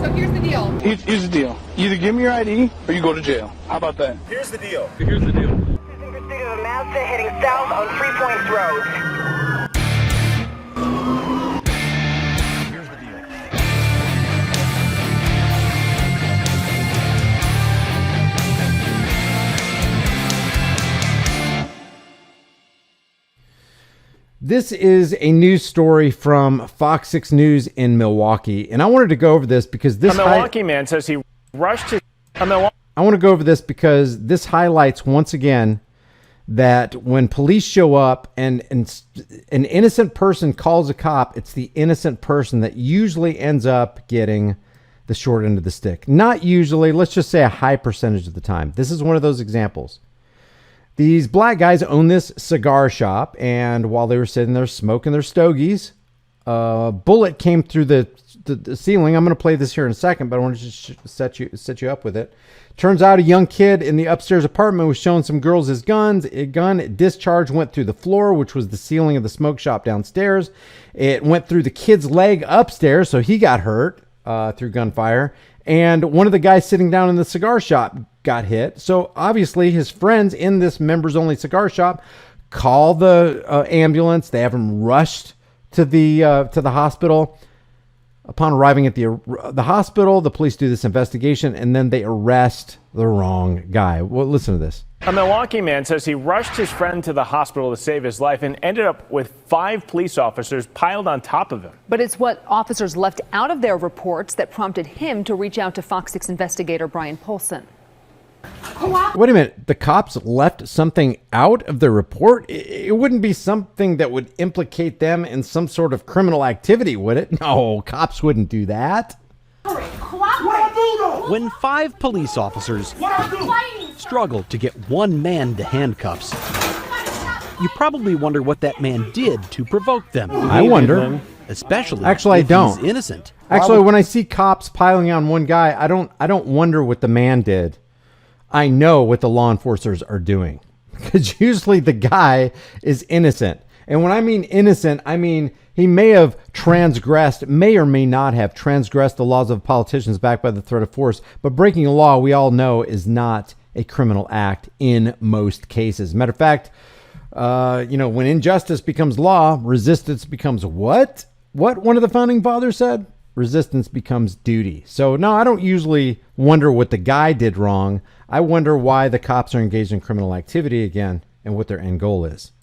So here's the deal. Here's the deal. You either give me your ID or you go to jail. How about that? Here's the deal. Here's the deal. In pursuit of a Mazda heading south on 3 Points Road. Here's the deal. This is a news story from Fox 6 News in Milwaukee, and I wanted to go over this because this A Milwaukee man says he rushed his... I want to go over this because this highlights once again that when police show up and an innocent person calls a cop, it's the innocent person that usually ends up getting the short end of the stick. Not usually, let's just say a high percentage of the time. This is one of those examples. These black guys own this cigar shop, and while they were sitting there smoking their stogies, a bullet came through the ceiling. I'm going to play this here in a second, but I want to just set you up with it. Turns out a young kid in the upstairs apartment was showing some girls his guns. A gun discharge went through the floor, which was the ceiling of the smoke shop downstairs. It went through the kid's leg upstairs, so he got hurt through gunfire. And one of the guys sitting down in the cigar shop got hit. So obviously his friends in this members only cigar shop call the ambulance. They have him rushed to the hospital. Upon arriving at the hospital, the police do this investigation and then they arrest the wrong guy. Well, listen to this. A Milwaukee man says he rushed his friend to the hospital to save his life and ended up with 5 police officers piled on top of him. But it's what officers left out of their reports that prompted him to reach out to Fox 6 investigator Brian Polson. Wait a minute. The cops left something out of the report? It wouldn't be something that would implicate them in some sort of criminal activity, would it? No, cops wouldn't do that. When 5 police officers struggled to get one man to handcuffs, you probably wonder what that man did to provoke them. I wonder. Especially Actually, if I don't. he's innocent. Actually, when I see cops piling on one guy, I don't wonder what the man did. I know what the law enforcers are doing because usually the guy is innocent. And when I mean innocent, I mean he may or may not have transgressed the laws of politicians backed by the threat of force. But breaking a law, we all know, is not a criminal act in most cases. Matter of fact, when injustice becomes law, resistance becomes what? What one of the founding fathers said? Resistance becomes duty. So no, I don't usually wonder what the guy did wrong. I wonder why the cops are engaged in criminal activity again and what their end goal is.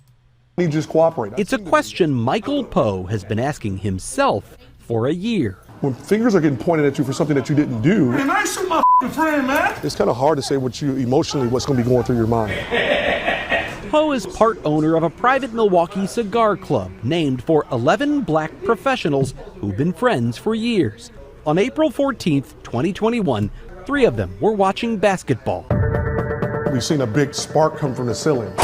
He just cooperate. It's a question Michael Poe has been asking himself for a year. When fingers are getting pointed at you for something that you didn't do, Man, I shoot my friend, man. it's kind of hard to say what's going to be going through your mind. Poe is part owner of a private Milwaukee cigar club named for 11 black professionals who've been friends for years. On April 14th, 2021, 3 of them were watching basketball. We've seen a big spark come from the ceiling.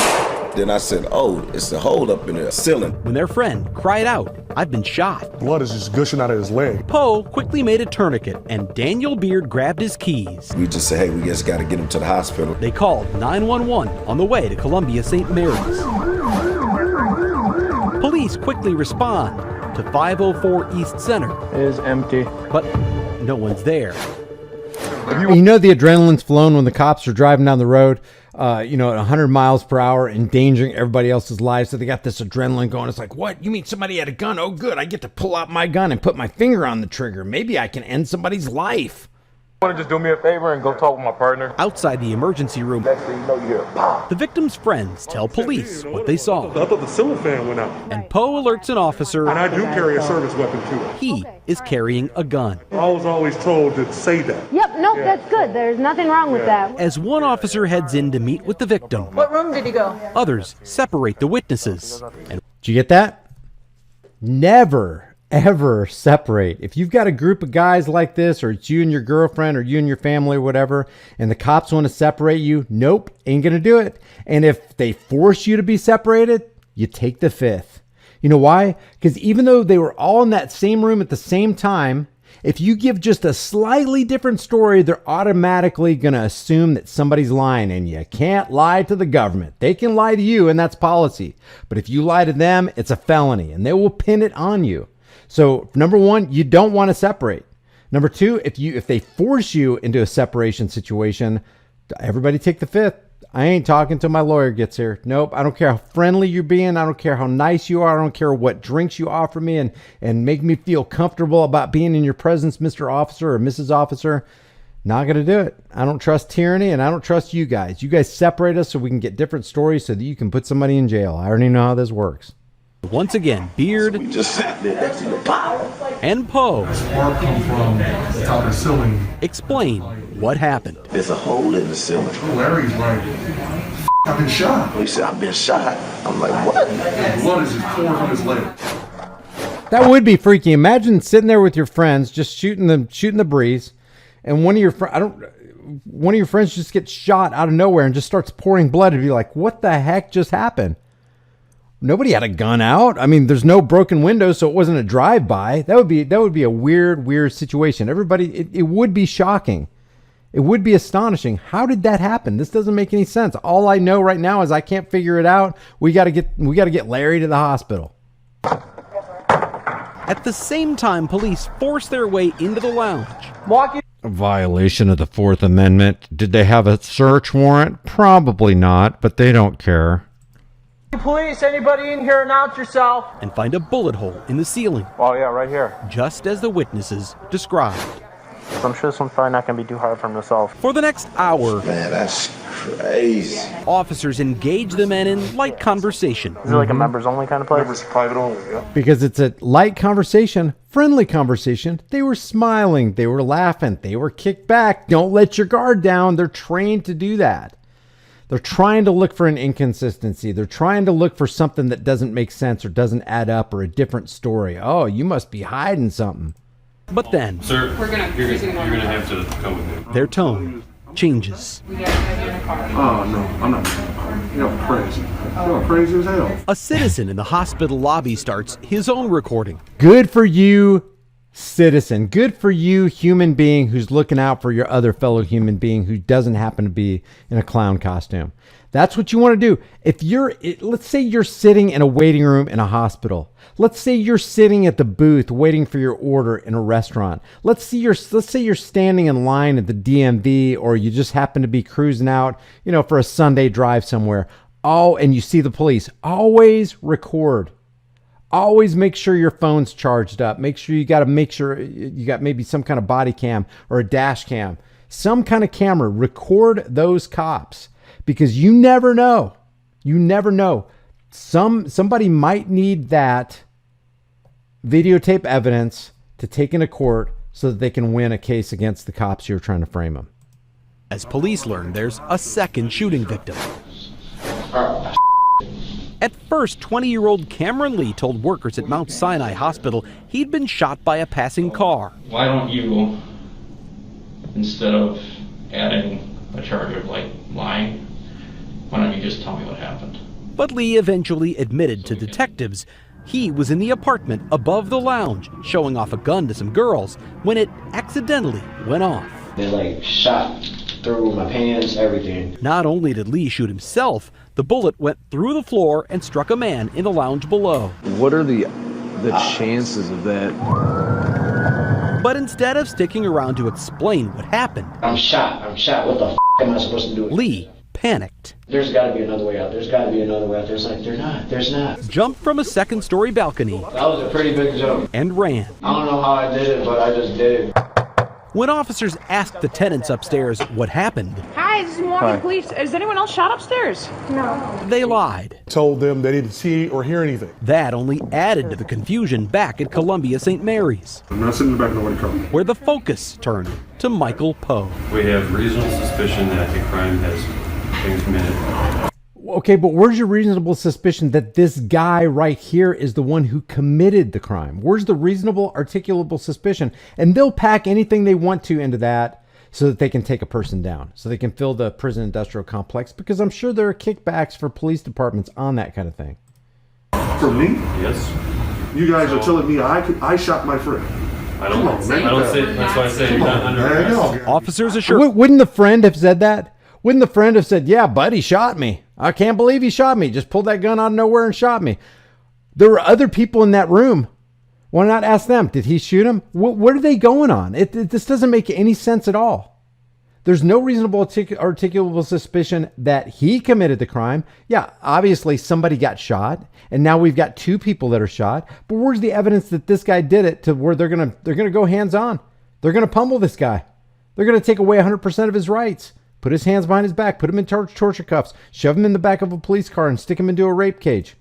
Then I said, oh, it's the hole up in the ceiling. When their friend cried out, "I've been shot." Blood is just gushing out of his leg. Poe quickly made a tourniquet and Daniel Beard grabbed his keys. We just said, hey, we just got to get him to the hospital. They called 911 on the way to Columbia St. Mary's. Police quickly respond to 504 East Center. It is empty. But no one's there. You know the adrenaline's flown when the cops are driving down the road, at 100 miles per hour, endangering everybody else's lives. So they got this adrenaline going. It's like, what? You mean somebody had a gun? Oh, good. I get to pull out my gun and put my finger on the trigger. Maybe I can end somebody's life. Want to just do me a favor and go talk with my partner? Outside the emergency room, Next thing you know, you hear a pop. the victim's friends tell police what they saw. I thought the ceiling fan went out. And Poe alerts an officer And I do carry a service weapon too. he is carrying a gun. I was always told to say that. Yep, no, that's good. There's nothing wrong with that. As one officer heads in to meet with the victim, What room did he go? others separate the witnesses. And Did you get that? Never, ever separate. If you've got a group of guys like this, or it's you and your girlfriend or you and your family or whatever, and the cops want to separate you, nope, ain't going to do it. And if they force you to be separated, you take the fifth. You know why? Because even though they were all in that same room at the same time, if you give just a slightly different story, they're automatically going to assume that somebody's lying, and you can't lie to the government. They can lie to you, and that's policy. But if you lie to them, it's a felony, and they will pin it on you. So number one, you don't want to separate. Number two, if they force you into a separation situation, everybody take the fifth. I ain't talking till my lawyer gets here. Nope. I don't care how friendly you're being. I don't care how nice you are. I don't care what drinks you offer me and make me feel comfortable about being in your presence, Mr. Officer or Mrs. Officer. Not going to do it. I don't trust tyranny, and I don't trust you guys. You guys separate us so we can get different stories so that you can put somebody in jail. I already know how this works. Once again, Beard We just sat there next to the pile. and Poe Spark come from the top of the ceiling. explain what happened. There's a hole in the ceiling. Larry's like, I've been shot. He said, I've been shot. I'm like, what? Blood is just pouring from his leg. That would be freaky. Imagine sitting there with your friends, just shooting the breeze, and one of your friends just gets shot out of nowhere and just starts pouring blood. And be like, what the heck just happened? Nobody had a gun out. I mean, there's no broken windows, so it wasn't a drive-by. That would be a weird situation. Everybody, it would be shocking. It would be astonishing. How did that happen? This doesn't make any sense. All I know right now is I can't figure it out. We got to get Larry to the hospital. At the same time, police force their way into the lounge. A violation of the Fourth Amendment. Did they have a search warrant? Probably not, but they don't care. Police, anybody in here, announce yourself. And find a bullet hole in the ceiling, Oh, yeah, right here. just as the witnesses described. I'm sure this one's probably not going to be too hard for him to solve. For the next hour, Man, that's crazy. officers engage the men in light conversation. Is it like a members only kind of place? Members private only, yeah. Because it's a light conversation, friendly conversation. They were smiling. They were laughing. They were kicked back. Don't let your guard down. They're trained to do that. They're trying to look for an inconsistency. They're trying to look for something that doesn't make sense or doesn't add up or a different story. Oh, you must be hiding something. But then, Sir, you're gonna have to come with me. their tone changes. Oh, no, I'm not. You're crazy. You're crazy as hell. A citizen in the hospital lobby starts his own recording. Good for you, citizen. Good for you, human being who's looking out for your other fellow human being who doesn't happen to be in a clown costume. That's what you want to do. Let's say you're sitting in a waiting room in a hospital. Let's say you're sitting at the booth waiting for your order in a restaurant. Let's say you're standing in line at the DMV, or you just happen to be cruising out, for a Sunday drive somewhere. Oh, and you see the police. Always record. Always make sure your phone's charged up. Make sure you got maybe some kind of body cam or a dash cam, some kind of camera. Record those cops, because you never know. You never know. Somebody might need that videotape evidence to take into court so that they can win a case against the cops you're trying to frame them. As police learn, there's a second shooting victim. At first, 20-year-old Cameron Lee told workers at Mount Sinai Hospital he'd been shot by a passing car. Why don't you, instead of adding a charge of lying, why don't you just tell me what happened? But Lee eventually admitted to detectives he was in the apartment above the lounge, showing off a gun to some girls, when it accidentally went off. They shot through my pants, everything. Not only did Lee shoot himself, the bullet went through the floor and struck a man in the lounge below. What are the chances of that? But instead of sticking around to explain what happened, I'm shot. What the f am I supposed to do? Lee panicked. There's got to be another way out. There's not. Jumped from a second-story balcony. That was a pretty big jump. And ran. I don't know how I did it, but I just did it. When officers asked the tenants upstairs what happened, Hi, this is Milwaukee Police. Is anyone else shot upstairs? No. They lied. Told them they didn't see or hear anything. That only added to the confusion back at Columbia St. Mary's. I'm not sitting in the back of nobody car. Where the focus turned to Michael Poe. We have reasonable suspicion that the crime has been committed. Okay, but where's your reasonable suspicion that this guy right here is the one who committed the crime? Where's the reasonable, articulable suspicion? And they'll pack anything they want to into that so that they can take a person down, so they can fill the prison industrial complex, because I'm sure there are kickbacks for police departments on that kind of thing. For me? Yes. You guys are telling me I shot my friend. I don't say, that's why I say you're not under arrest. Officers assured. Wouldn't the friend have said that? Wouldn't the friend have said, yeah, buddy shot me. I can't believe he shot me. Just pulled that gun out of nowhere and shot me. There were other people in that room. Why not ask them? Did he shoot him? What are they going on? This doesn't make any sense at all. There's no reasonable articulable suspicion that he committed the crime. Yeah, obviously somebody got shot, and now we've got 2 people that are shot. But where's the evidence that this guy did it to where they're gonna go hands on? They're gonna pummel this guy. They're gonna take away 100% of his rights. Put his hands behind his back. Put him in torture cuffs. Shove him in the back of a police car and stick him into a rape cage.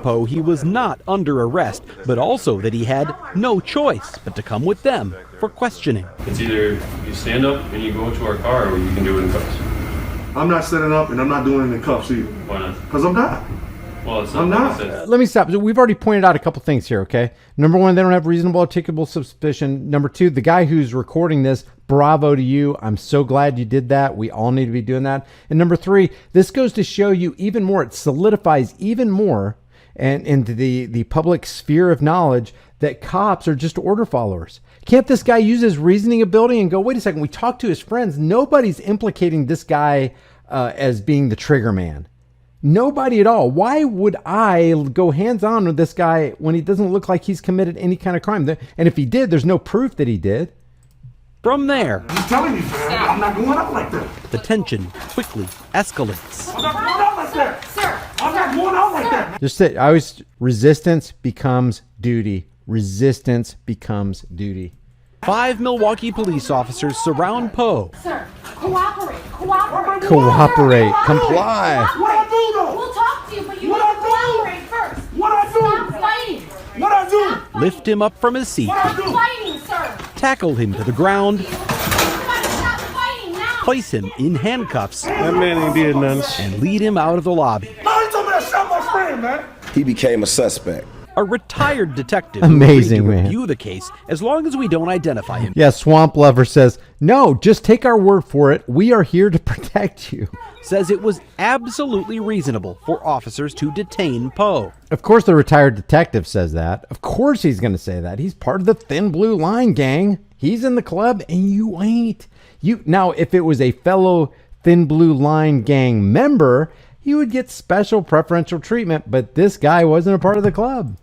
Poe he was not under arrest, but also that he had no choice but to come with them for questioning. It's either you stand up and you go to our car, or you can do it in cuffs. I'm not standing up and I'm not doing it in cuffs either. Why not? Because I'm not. Well, it's not. I'm not. Let me stop. We've already pointed out a couple things here, okay? Number 1, they don't have reasonable articulable suspicion. Number 2, the guy who's recording this, bravo to you. I'm so glad you did that. We all need to be doing that. And number 3, this goes to show you even more. It solidifies even more and into the public sphere of knowledge that cops are just order followers. Can't this guy use his reasoning ability and go, wait a second, we talked to his friends. Nobody's implicating this guy as being the trigger man. Nobody at all. Why would I go hands-on with this guy when he doesn't look like he's committed any kind of crime? And if he did, there's no proof that he did. From there, I'm telling you, man, I'm not going out like that. the tension quickly escalates. I'm not going out like that. Sir, I'm not going out like that. Just say, resistance becomes duty. Resistance becomes duty. 5 Milwaukee police officers surround Poe. Sir, cooperate. Cooperate. Cooperate. Comply. What I do though? We'll talk to you, but you What need I to do? cooperate first. What I do? Stop fighting. What I do? Lift him up from his seat, What I do? Stop fighting, sir. tackle him to the ground, You gotta stop fighting now. place him in handcuffs, That man ain't did nothing. and lead him out of the lobby. Man, he told me to shot my friend, man. He became a suspect. A retired detective Amazing, who agreed to man. review the case as long as we don't identify him. Yeah, Swamp Lover says, no, just take our word for it. We are here to protect you. Says it was absolutely reasonable for officers to detain Poe. Of course the retired detective says that. Of course he's going to say that. He's part of the Thin Blue Line gang. He's in the club and you ain't. Now, if it was a fellow Thin Blue Line gang member, he would get special preferential treatment, but this guy wasn't a part of the club.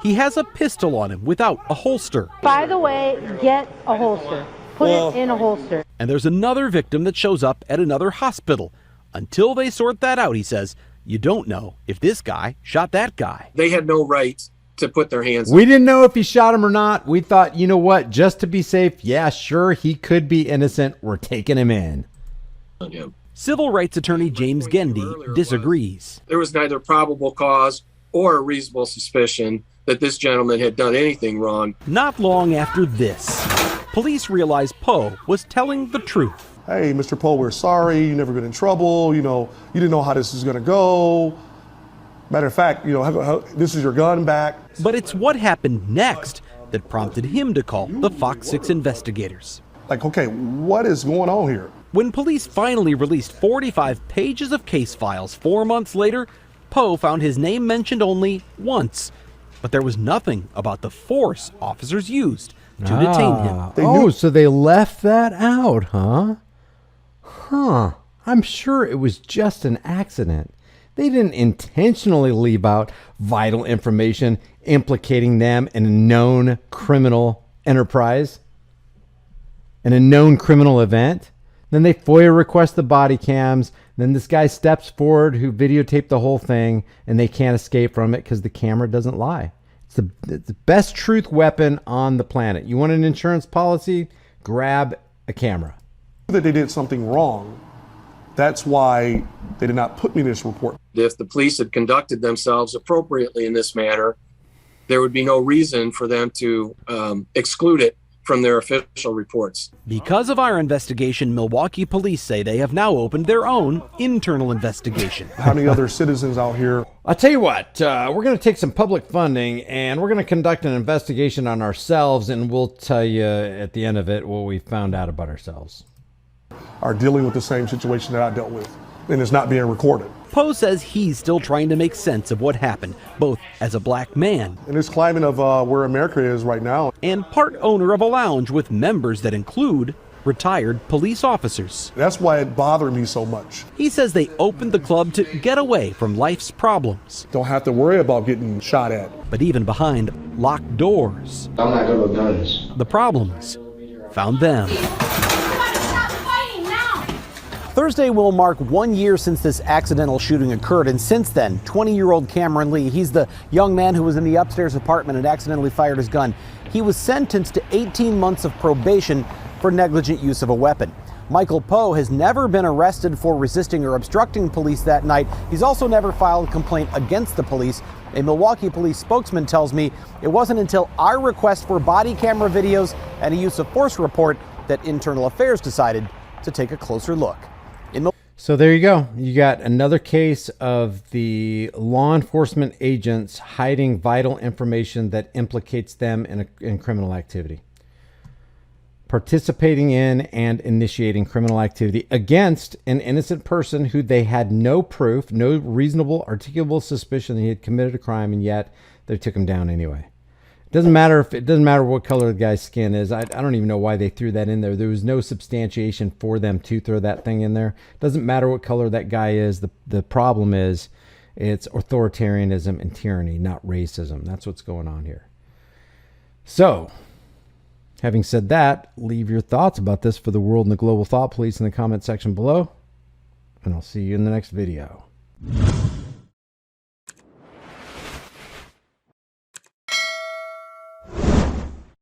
He has a pistol on him without a holster. By the way, get a holster. Put it in a holster. And there's another victim that shows up at another hospital. Until they sort that out, he says, you don't know if this guy shot that guy. They had no right to put their hands We didn't know if he shot him or not. We thought, you know what, just to be safe, yeah, sure, he could be innocent. We're taking him in. on him. Civil rights attorney James Gendy disagrees. There was neither probable cause or a reasonable suspicion that this gentleman had done anything wrong. Not long after this, police realized Poe was telling the truth. Hey, Mr. Poe, we're sorry. You never been in trouble. You know, you didn't know how this is going to go. Matter of fact, you know, this is your gun back. But it's what happened next that prompted him to call the Fox 6 investigators. Like, okay, what is going on here? When police finally released 45 pages of case files 4 months later, Poe found his name mentioned only once. But there was nothing about the force officers used to detain him. So they left that out, huh? I'm sure it was just an accident. They didn't intentionally leave out vital information implicating them in a known criminal enterprise and a known criminal event. Then they FOIA request the body cams. Then this guy steps forward who videotaped the whole thing, and they can't escape from it because the camera doesn't lie. It's the best truth weapon on the planet. You want an insurance policy? Grab a camera. That they did something wrong. That's why they did not put me in this report. If the police had conducted themselves appropriately in this manner, there would be no reason for them to exclude it from their official reports. Because of our investigation, Milwaukee police say they have now opened their own internal investigation. How many other citizens out here? I'll tell you what, we're going to take some public funding and we're going to conduct an investigation on ourselves, and we'll tell you at the end of it what we found out about ourselves. Are dealing with the same situation that I dealt with, and it's not being recorded. Poe says he's still trying to make sense of what happened, both as a black man in this climate of where America is right now, and part owner of a lounge with members that include retired police officers. That's why it bothered me so much. He says they opened the club to get away from life's problems. Don't have to worry about getting shot at. But even behind locked doors, I'm not good with guns. the problems found them. Thursday will mark 1 year since this accidental shooting occurred, and since then, 20-year-old Cameron Lee, he's the young man who was in the upstairs apartment and accidentally fired his gun. He was sentenced to 18 months of probation for negligent use of a weapon. Michael Poe has never been arrested for resisting or obstructing police that night. He's also never filed a complaint against the police. A Milwaukee police spokesman tells me it wasn't until our request for body camera videos and a use of force report that Internal Affairs decided to take a closer look. So there you go. You got another case of the law enforcement agents hiding vital information that implicates them in criminal activity. Participating in and initiating criminal activity against an innocent person who they had no proof, no reasonable articulable suspicion that he had committed a crime, and yet they took him down anyway. It doesn't matter what color the guy's skin is. I don't even know why they threw that in there. There was no substantiation for them to throw that thing in there. It doesn't matter what color that guy is. The problem is it's authoritarianism and tyranny, not racism. That's what's going on here. So, having said that, leave your thoughts about this for the world and the global thought police in the comment section below, and I'll see you in the next video.